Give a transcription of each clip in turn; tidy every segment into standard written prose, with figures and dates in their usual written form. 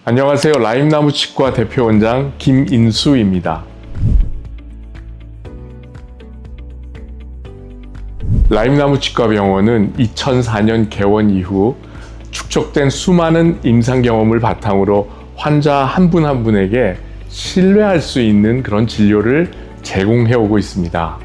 안녕하세요. 라임나무 치과 대표원장 김인수입니다. 라임나무 치과병원은 2004년 개원 이후 축적된 수많은 임상 경험을 바탕으로 환자 한 분 한 분에게 신뢰할 수 있는 그런 진료를 제공해 오고 있습니다.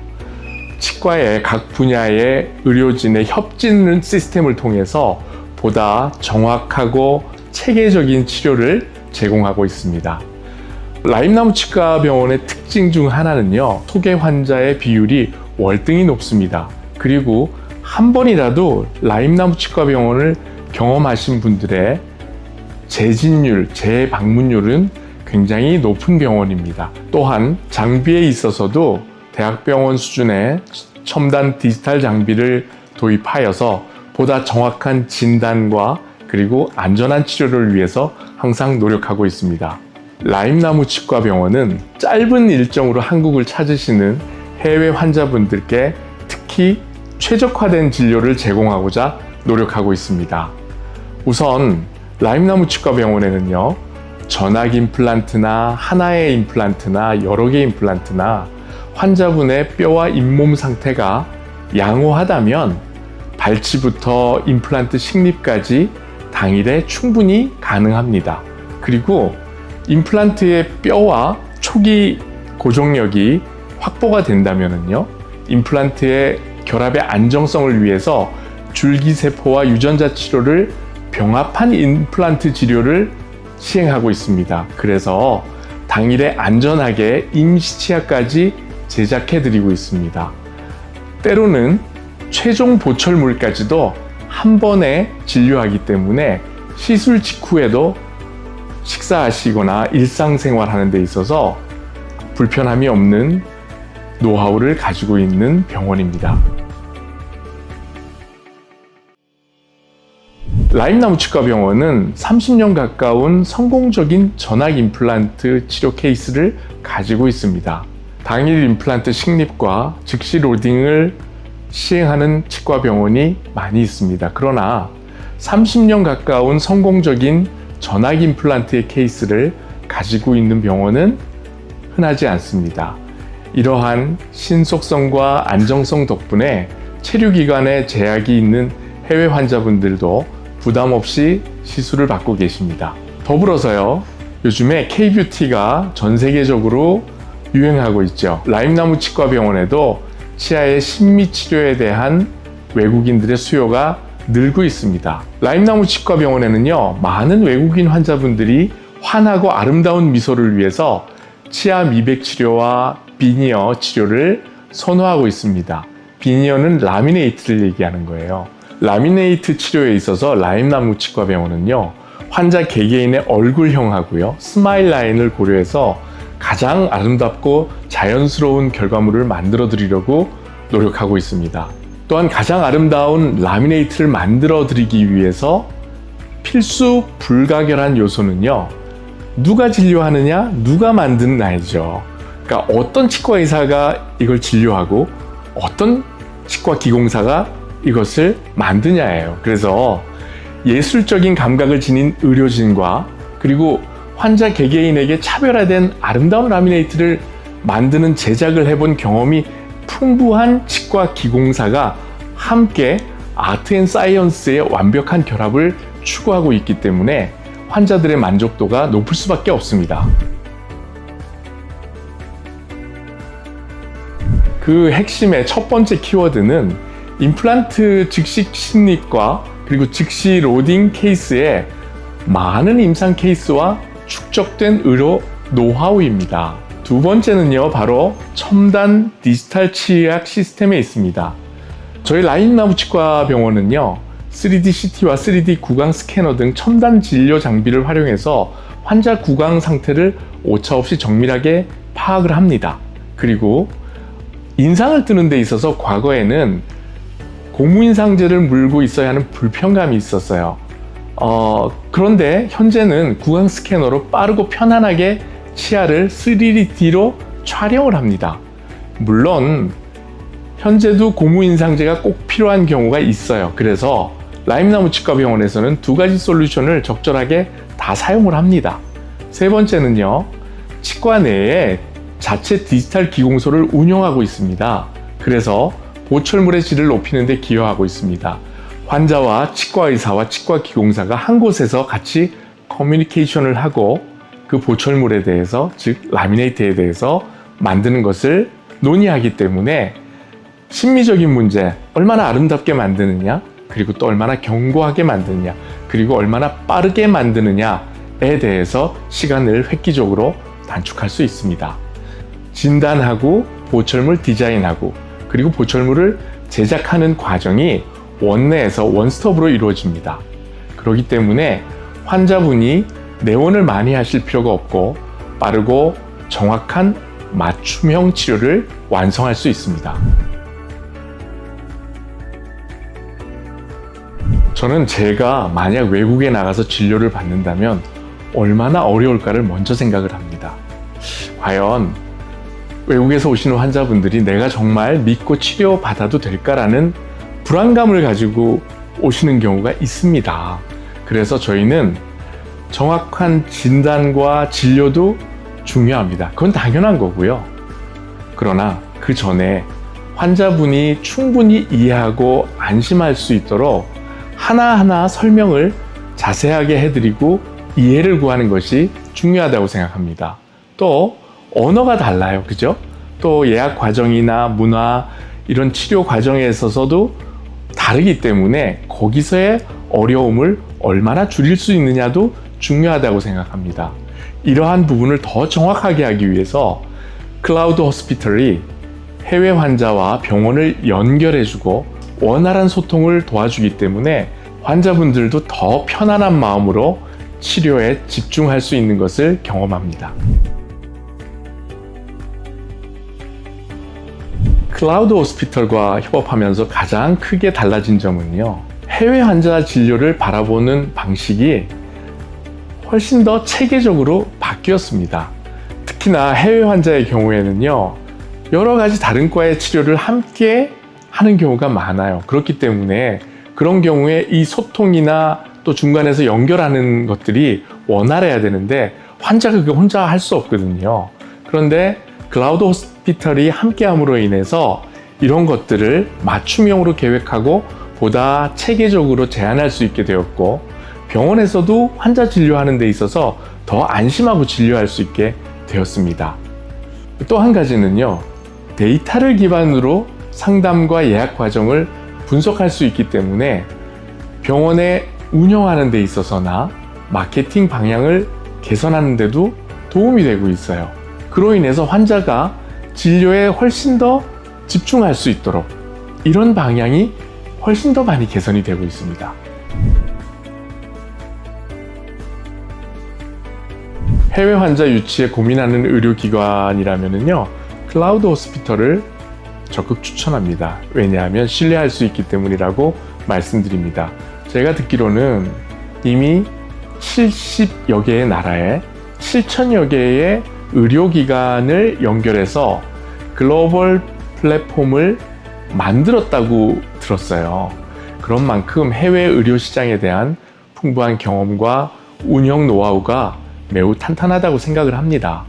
치과의 각 분야의 의료진의 협진 시스템을 통해서 보다 정확하고 체계적인 치료를 제공하고 있습니다. 라임나무 치과병원의 특징 중 하나는요, 소개 환자의 비율이 월등히 높습니다. 그리고 한 번이라도 라임나무 치과병원을 경험하신 분들의 재진율, 재방문율은 굉장히 높은 병원입니다. 또한 장비에 있어서도 대학병원 수준의 첨단 디지털 장비를 도입하여서 보다 정확한 진단과 그리고 안전한 치료를 위해서 항상 노력하고 있습니다. 라임나무 치과병원은 짧은 일정으로 한국을 찾으시는 해외 환자분들께 특히 최적화된 진료를 제공하고자 노력하고 있습니다. 우선 라임나무 치과병원에는요, 전악 임플란트나 하나의 임플란트나 여러 개의 임플란트나 환자분의 뼈와 잇몸 상태가 양호하다면 발치부터 임플란트 식립까지 당일에 충분히 가능합니다. 그리고 임플란트의 뼈와 초기 고정력이 확보가 된다면요, 임플란트의 결합의 안정성을 위해서 줄기세포와 유전자 치료를 병합한 임플란트 치료를 시행하고 있습니다. 그래서 당일에 안전하게 임시치아까지 제작해드리고 있습니다. 때로는 최종 보철물까지도 한 번에 진료하기 때문에 시술 직후에도 식사하시거나 일상생활 하는 데 있어서 불편함이 없는 노하우를 가지고 있는 병원입니다. 라임나무 치과병원은 30년 가까운 성공적인 전악 임플란트 치료 케이스를 가지고 있습니다. 당일 임플란트 식립과 즉시 로딩을 시행하는 치과병원이 많이 있습니다. 그러나 30년 가까운 성공적인 전악 임플란트의 케이스를 가지고 있는 병원은 흔하지 않습니다. 이러한 신속성과 안정성 덕분에 체류기간에 제약이 있는 해외 환자분들도 부담 없이 시술을 받고 계십니다. 더불어서요, 요즘에 K-뷰티가 전 세계적으로 유행하고 있죠. 라임나무 치과병원에도 치아의 심미 치료에 대한 외국인들의 수요가 늘고 있습니다. 라임나무 치과병원에는요, 많은 외국인 환자분들이 환하고 아름다운 미소를 위해서 치아 미백 치료와 비니어 치료를 선호하고 있습니다. 비니어는 라미네이트를 얘기하는 거예요. 라미네이트 치료에 있어서 라임나무 치과병원은요, 환자 개개인의 얼굴형하고요, 스마일 라인을 고려해서 가장 아름답고 자연스러운 결과물을 만들어 드리려고 노력하고 있습니다. 또한 가장 아름다운 라미네이트를 만들어 드리기 위해서 필수 불가결한 요소는요, 누가 진료하느냐, 누가 만드느냐죠. 그러니까 어떤 치과 의사가 이걸 진료하고 어떤 치과 기공사가 이것을 만드냐예요. 그래서 예술적인 감각을 지닌 의료진과 그리고 환자 개개인에게 차별화된 아름다운 라미네이트를 만드는 제작을 해본 경험이 풍부한 치과 기공사가 함께 아트 앤 사이언스의 완벽한 결합을 추구하고 있기 때문에 환자들의 만족도가 높을 수밖에 없습니다. 그 핵심의 첫 번째 키워드는 임플란트 즉시 식립과 그리고 즉시 로딩 케이스에 많은 임상 케이스와 축적된 의료 노하우입니다. 두 번째는요, 바로 첨단 디지털 치약 시스템에 있습니다. 저희 라임나무 치과병원은요, 3D CT와 3D 구강 스캐너 등 첨단 진료 장비를 활용해서 환자 구강 상태를 오차없이 정밀하게 파악을 합니다. 그리고 인상을 뜨는 데 있어서 과거에는 고무인상제를 물고 있어야 하는 불편감이 있었어요. 그런데 현재는 구강 스캐너로 빠르고 편안하게 치아를 3D로 촬영을 합니다. 물론 현재도 고무인상제가 꼭 필요한 경우가 있어요. 그래서 라임나무 치과병원에서는 두 가지 솔루션을 적절하게 다 사용을 합니다. 세 번째는요, 치과 내에 자체 디지털 기공소를 운영하고 있습니다. 그래서 보철물의 질을 높이는 데 기여하고 있습니다. 환자와 치과 의사와 치과 기공사가 한 곳에서 같이 커뮤니케이션을 하고 그 보철물에 대해서, 즉 라미네이트에 대해서 만드는 것을 논의하기 때문에 심미적인 문제, 얼마나 아름답게 만드느냐, 그리고 또 얼마나 견고하게 만드느냐, 그리고 얼마나 빠르게 만드느냐에 대해서 시간을 획기적으로 단축할 수 있습니다. 진단하고 보철물 디자인하고 그리고 보철물을 제작하는 과정이 원내에서 원스톱으로 이루어집니다. 그렇기 때문에 환자분이 내원을 많이 하실 필요가 없고 빠르고 정확한 맞춤형 치료를 완성할 수 있습니다. 저는 제가 만약 외국에 나가서 진료를 받는다면 얼마나 어려울까를 먼저 생각을 합니다. 과연 외국에서 오시는 환자분들이 내가 정말 믿고 치료받아도 될까라는 불안감을 가지고 오시는 경우가 있습니다. 그래서 저희는 정확한 진단과 진료도 중요합니다. 그건 당연한 거고요. 그러나 그 전에 환자분이 충분히 이해하고 안심할 수 있도록 하나하나 설명을 자세하게 해드리고 이해를 구하는 것이 중요하다고 생각합니다. 또 언어가 달라요. 그죠? 또 예약 과정이나 문화, 이런 치료 과정에 있어서도 다르기 때문에 거기서의 어려움을 얼마나 줄일 수 있느냐도 중요하다고 생각합니다. 이러한 부분을 더 정확하게 하기 위해서 클라우드 호스피털이 해외 환자와 병원을 연결해주고 원활한 소통을 도와주기 때문에 환자분들도 더 편안한 마음으로 치료에 집중할 수 있는 것을 경험합니다. 클라우드 호스피털과 협업하면서 가장 크게 달라진 점은요, 해외 환자 진료를 바라보는 방식이 훨씬 더 체계적으로 바뀌었습니다. 특히나 해외 환자의 경우에는요, 여러 가지 다른 과의 치료를 함께 하는 경우가 많아요. 그렇기 때문에 그런 경우에 이 소통이나 또 중간에서 연결하는 것들이 원활해야 되는데 환자가 그거 혼자 할 수 없거든요. 그런데 클라우드 호스피털이 함께함으로 인해서 이런 것들을 맞춤형으로 계획하고 보다 체계적으로 제안할 수 있게 되었고, 병원에서도 환자 진료하는 데 있어서 더 안심하고 진료할 수 있게 되었습니다. 또 한 가지는요, 데이터를 기반으로 상담과 예약 과정을 분석할 수 있기 때문에 병원에 운영하는 데 있어서나 마케팅 방향을 개선하는 데도 도움이 되고 있어요. 그로 인해서 환자가 진료에 훨씬 더 집중할 수 있도록 이런 방향이 훨씬 더 많이 개선이 되고 있습니다. 해외 환자 유치에 고민하는 의료기관이라면요, 클라우드 호스피털을 적극 추천합니다. 왜냐하면 신뢰할 수 있기 때문이라고 말씀드립니다. 제가 듣기로는 이미 70여 개의 나라에 7천여 개의 의료기관을 연결해서 글로벌 플랫폼을 만들었다고 들었어요. 그런 만큼 해외 의료 시장에 대한 풍부한 경험과 운영 노하우가 매우 탄탄하다고 생각을 합니다.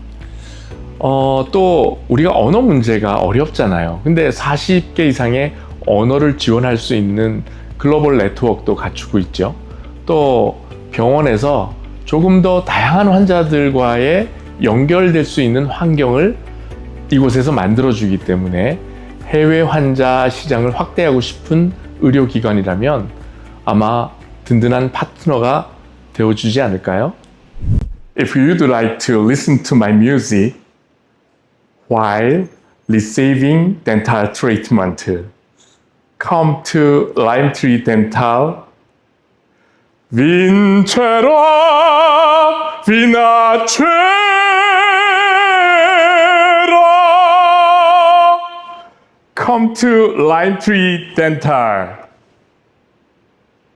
또 우리가 언어 문제가 어렵잖아요. 근데 40개 이상의 언어를 지원할 수 있는 글로벌 네트워크도 갖추고 있죠. 또 병원에서 조금 더 다양한 환자들과의 연결될 수 있는 환경을 이곳에서 만들어주기 때문에 해외 환자 시장을 확대하고 싶은 의료기관이라면 아마 든든한 파트너가 되어주지 않을까요? If you'd like to listen to my music while receiving dental treatment, come to Limetree Dental. Vincera vinacera. Come to Limetree Dental.